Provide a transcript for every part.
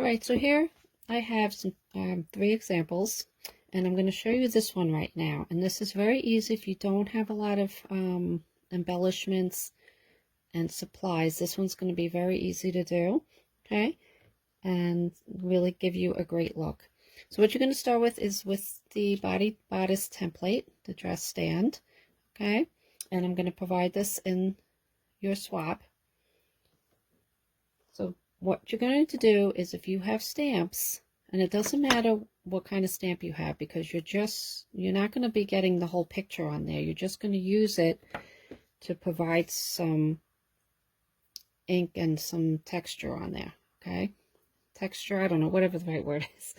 right, so here I have some 3 examples, and I'm going to show you this one right now. And this is very easy if you don't have a lot of embellishments and supplies. This one's going to be very easy to do, okay, and really give you a great look. So what you're going to start with is with the bodice template, the dress stand, okay, and I'm going to provide this in your swap. So what you're going to do is, if you have stamps, and it doesn't matter what kind of stamp you have, because you're not going to be getting the whole picture on there. You're just going to use it to provide some ink and some texture on there, okay? Texture, I don't know, whatever the right word is.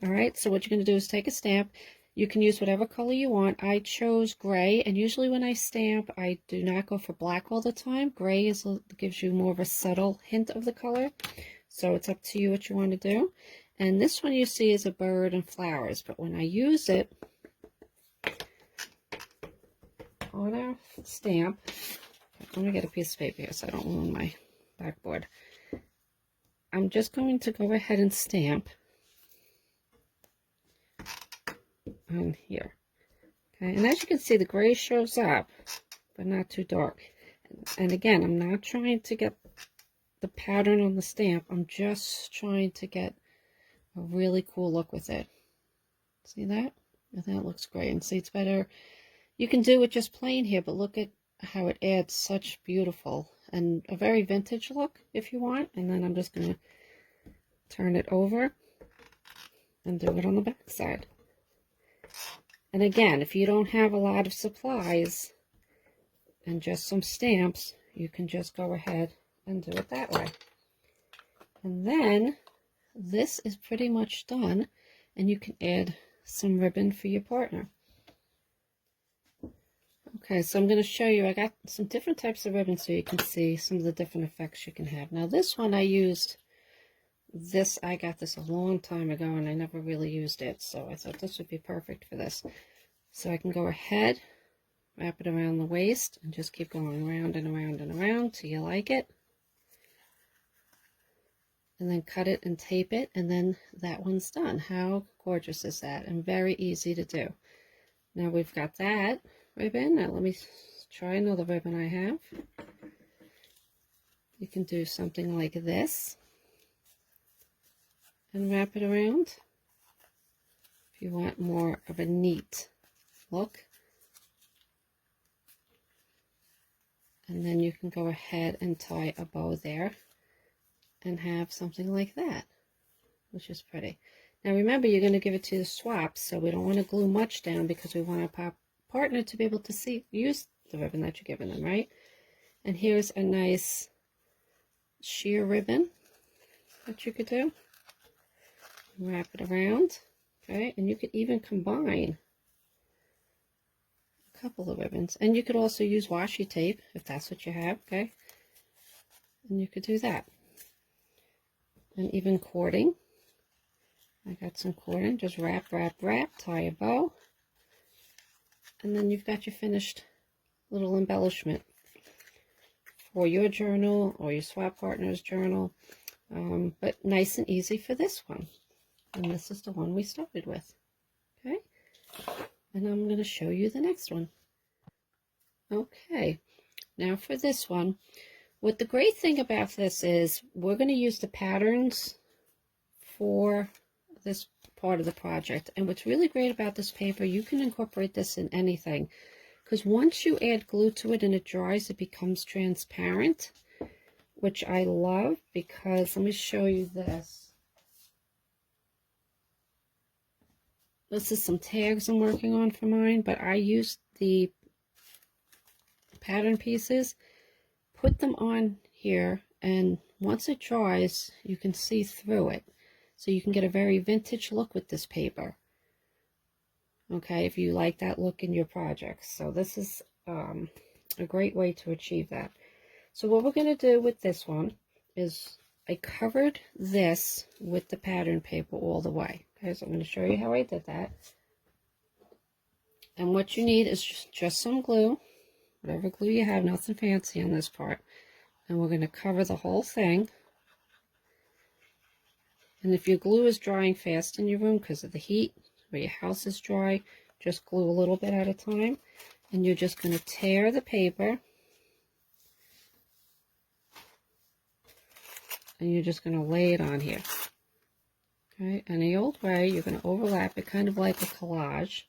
All right, so what you're going to do is take a stamp. You can use whatever color you want. I chose gray, and usually when I stamp, I do not go for black all the time. Gray gives you more of a subtle hint of the color, so it's up to you what you want to do. And this one you see is a bird and flowers, but when I use it on our stamp, I'm going to get a piece of paper here so I don't ruin my backboard. I'm just going to go ahead and stamp on here, okay? And as you can see, the gray shows up, but not too dark. And again, I'm not trying to get the pattern on the stamp. I'm just trying to get a really cool look with it. See that? And that looks great. And see, it's better. You can do it just plain here, but look at how it adds such beautiful and a very vintage look if you want. And then I'm just going to turn it over and do it on the back side. And again, if you don't have a lot of supplies and just some stamps, you can just go ahead and do it that way. And then this is pretty much done, and you can add some ribbon for your partner. Okay, so I'm going to show you, I got some different types of ribbon so you can see some of the different effects you can have. Now this one I got this a long time ago and I never really used it, so I thought this would be perfect for this. So I can go ahead, wrap it around the waist, and just keep going around and around and around till you like it. And then cut it and tape it, and then that one's done. How gorgeous is that? And very easy to do. Now we've got that ribbon. Now let me try another ribbon I have. You can do something like this and wrap it around if you want more of a neat look. And then you can go ahead and tie a bow there and have something like that, which is pretty. Now remember, you're going to give it to the swap, so we don't want to glue much down because we want our partner to be able to use the ribbon that you're giving them, right? And here's a nice sheer ribbon that you could do. Wrap it around, okay? And you could even combine a couple of ribbons. And you could also use washi tape if that's what you have, okay? And you could do that. And even cording. I got some cording. Just wrap, wrap, wrap, tie a bow. And then you've got your finished little embellishment for your journal or your swap partner's journal. But nice and easy for this one. And this is the one we started with. Okay? And I'm going to show you the next one. Okay. Now for this one, what the great thing about this is we're going to use the patterns for this part of the project. And what's really great about this paper, you can incorporate this in anything, because once you add glue to it and it dries, it becomes transparent, which I love, because let me show you this. This is some tags I'm working on for mine, but I used the pattern pieces, put them on here, and once it dries, you can see through it. So you can get a very vintage look with this paper. Okay, if you like that look in your projects. So this is a great way to achieve that. So what we're going to do with this one is I covered this with the pattern paper all the way. Okay, so I'm going to show you how I did that. And what you need is just some glue, whatever glue you have, nothing fancy on this part. And we're going to cover the whole thing. And if your glue is drying fast in your room because of the heat, or your house is dry, just glue a little bit at a time. And you're just going to tear the paper. And you're just going to lay it on here. Okay, and the old way, you're going to overlap it kind of like a collage.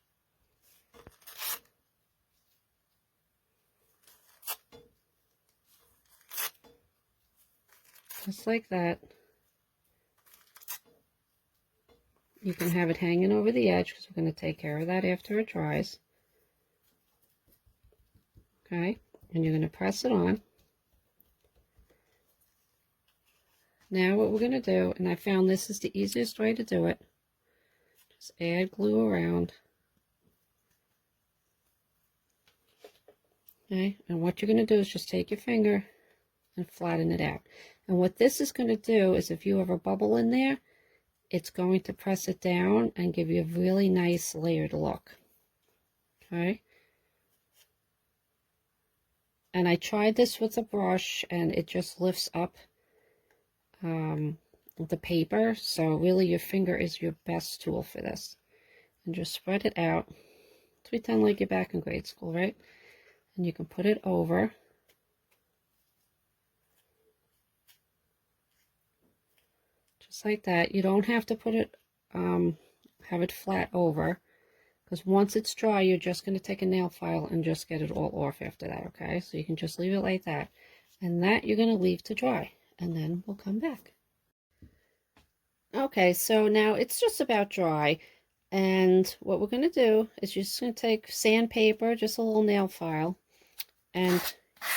Just like that. You can have it hanging over the edge because we're going to take care of that after it dries. Okay, and you're going to press it on. Now what we're going to do, and I found this is the easiest way to do it, just add glue around. Okay, and what you're going to do is just take your finger and flatten it out. And what this is going to do is if you have a bubble in there, it's going to press it down and give you a really nice layered look. Okay. And I tried this with a brush and it just lifts up the paper. So really your finger is your best tool for this. And just spread it out. Pretend like you're back in grade school, right? And you can put it over. Just like that. You don't have to put it, have it flat over. Because once it's dry, you're just going to take a nail file and just get it all off after that, okay? So you can just leave it like that. And that you're going to leave to dry. And then we'll come back. Okay, so now it's just about dry. And what we're going to do is you're just going to take sandpaper, just a little nail file. And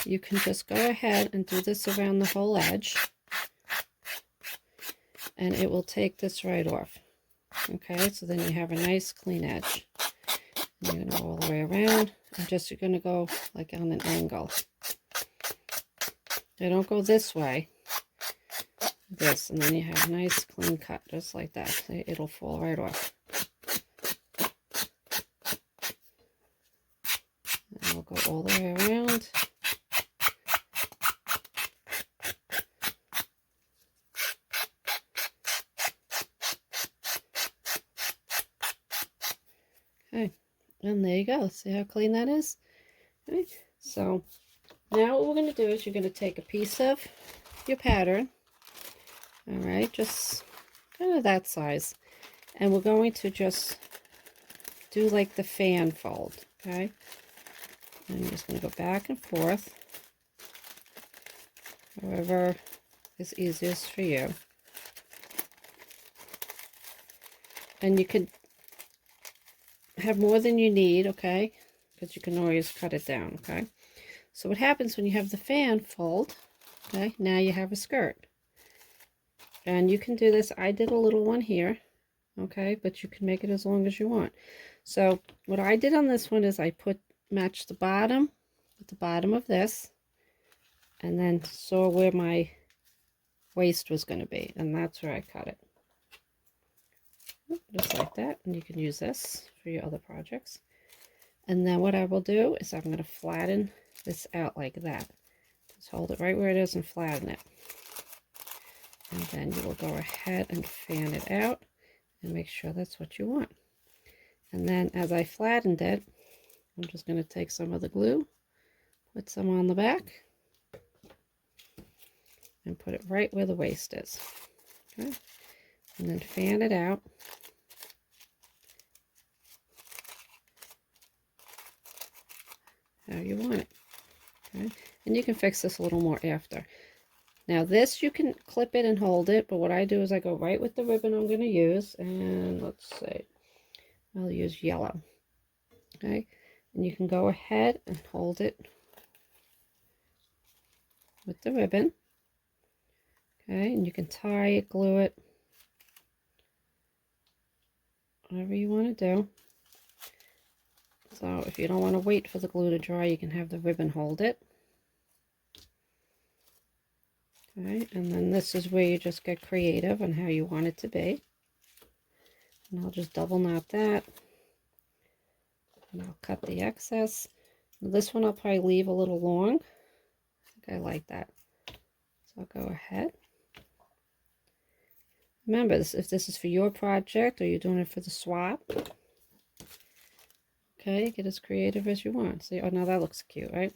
you can just go ahead and do this around the whole edge. And it will take this right off. Okay, so then you have a nice clean edge. And you're going to go all the way around. And just you're going to go like on an angle. You don't go this way. This, and then you have a nice clean cut, just like that. See, it'll fall right off. And we'll go all the way around. Okay, and there you go. See how clean that is? Okay, so now what we're going to do is you're going to take a piece of your pattern. All right, just kind of that size. And we're going to just do like the fan fold, okay? And I'm just going to go back and forth, however is easiest for you. And you could have more than you need, okay? Because you can always cut it down, okay? So what happens when you have the fan fold, okay? Now you have a skirt. And you can do this. I did a little one here, okay? But you can make it as long as you want. So what I did on this one is I matched the bottom with the bottom of this, and then saw where my waist was going to be, and that's where I cut it. Just like that, and you can use this for your other projects. And then what I will do is I'm going to flatten this out like that. Just hold it right where it is and flatten it. And then you will go ahead and fan it out and make sure that's what you want. And then as I flattened it, I'm just going to take some of the glue, put some on the back, and put it right where the waist is. Okay? And then fan it out. How you want it. Okay? And you can fix this a little more after. Now this, you can clip it and hold it, but what I do is I go right with the ribbon I'm going to use, and let's see, I'll use yellow. Okay, and you can go ahead and hold it with the ribbon. Okay, and you can tie it, glue it, whatever you want to do. So if you don't want to wait for the glue to dry, you can have the ribbon hold it. Okay, and then this is where you just get creative on how you want it to be. And I'll just double knot that. And I'll cut the excess. This one I'll probably leave a little long. I think I like that. So I'll go ahead. Remember, if this is for your project or you're doing it for the swap, okay, get as creative as you want. See, oh, now that looks cute, right?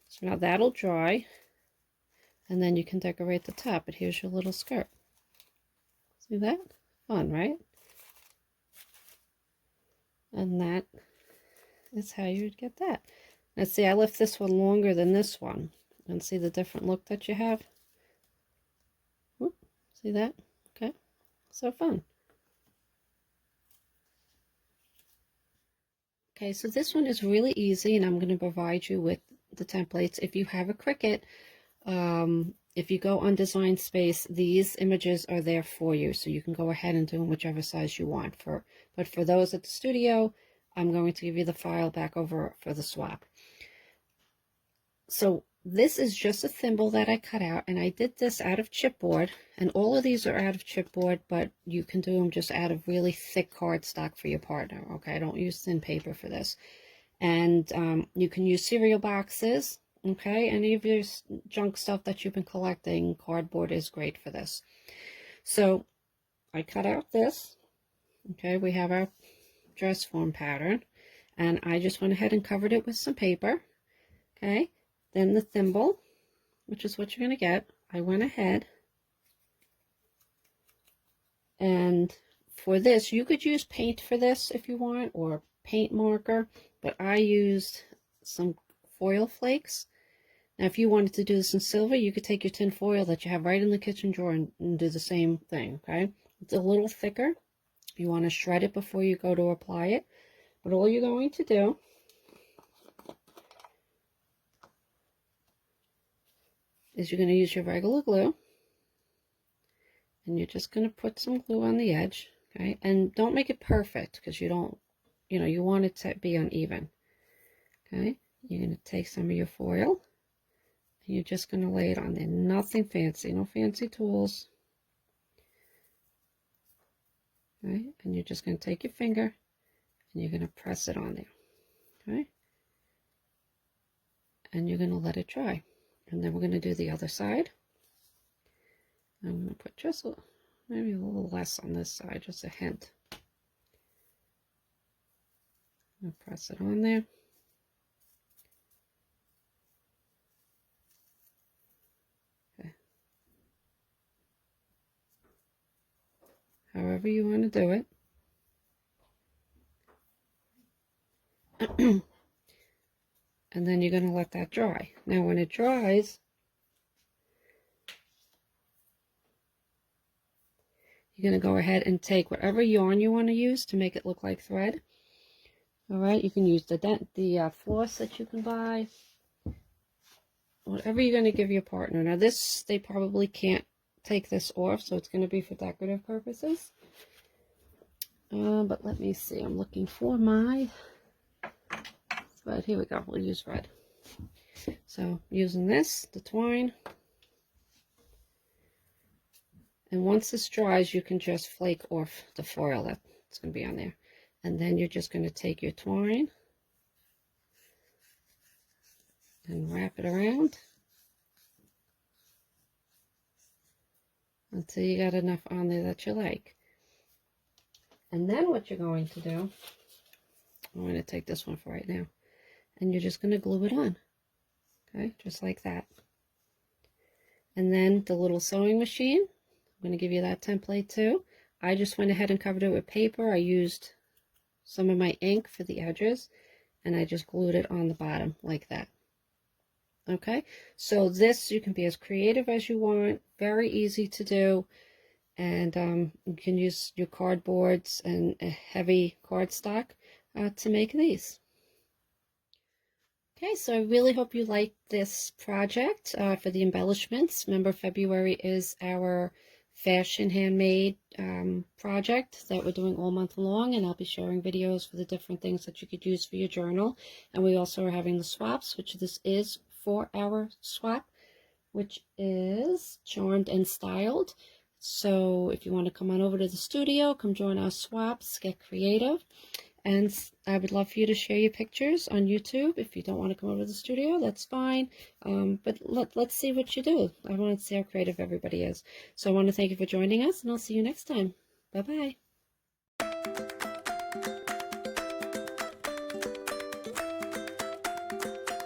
So now that'll dry, and then you can decorate the top. But here's your little skirt. See that? Fun, right? And that is how you would get that. Now see, I left this one longer than this one. And see the different look that you have? Whoop, see that? Okay, so fun. Okay, so this one is really easy, and I'm going to provide you with the templates. If you have a Cricut, if you go on Design Space, these images are there for you, so you can go ahead and do them whichever size you want. But for those at the studio, I'm going to give you the file back over for the swap. So this is just a thimble that I cut out, and I did this out of chipboard, and all of these are out of chipboard, but you can do them just out of really thick cardstock for your partner. Okay, I don't use thin paper for this. And you can use cereal boxes. Okay, any of your junk stuff that you've been collecting, cardboard is great for this. So I cut out this. Okay, we have our dress form pattern, and I just went ahead and covered it with some paper. Okay, then the thimble, which is what you're going to get, I went ahead and for this, you could use paint for this if you want, or paint marker, but I used some foil flakes. Now, if you wanted to do this in silver, you could take your tin foil that you have right in the kitchen drawer and do the same thing, okay? It's a little thicker. You want to shred it before you go to apply it. But all you're going to do is you're going to use your regular glue. And you're just going to put some glue on the edge, okay? And don't make it perfect because you don't, you want it to be uneven, okay? You're going to take some of your foil. And you're just going to lay it on there. Nothing fancy, no fancy tools. Okay, and you're just going to take your finger and you're going to press it on there. Okay, and you're going to let it dry. And then we're going to do the other side. I'm going to put just maybe a little less on this side, just a hint. I'm going to press it on there. However you want to do it. And then you're going to let that dry. Now when it dries, you're going to go ahead and take whatever yarn you want to use to make it look like thread. All right, you can use the floss that you can buy. Whatever you're going to give your partner. Now this, they probably can't take this off, so it's going to be for decorative purposes. But let me see, I'm looking for my thread. Here we go, we'll use red. So using this, the twine. And once this dries, you can just flake off the foil that's going to be on there. And then you're just going to take your twine and wrap it around until you got enough on there that you like. And then what you're going to do, I'm going to take this one for right now, and you're just going to glue it on, okay, just like that. And then the little sewing machine, I'm going to give you that template too. I just went ahead and covered it with paper. I used some of my ink for the edges, and I just glued it on the bottom like that. Okay, so this, you can be as creative as you want, very easy to do. And you can use your cardboards and a heavy cardstock to make these. Okay, so I really hope you liked this project for the embellishments. Remember, February is our fashion handmade project that we're doing all month long, and I'll be sharing videos for the different things that you could use for your journal. And we also are having the swaps, which this is 4-hour swap, which is Charmed and Styled. So if you want to come on over to the studio, come join our swaps, get creative. And I would love for you to share your pictures on YouTube. If you don't want to come over to the studio, that's fine. But let's see what you do. I want to see how creative everybody is. So I want to thank you for joining us, and I'll see you next time. Bye-bye.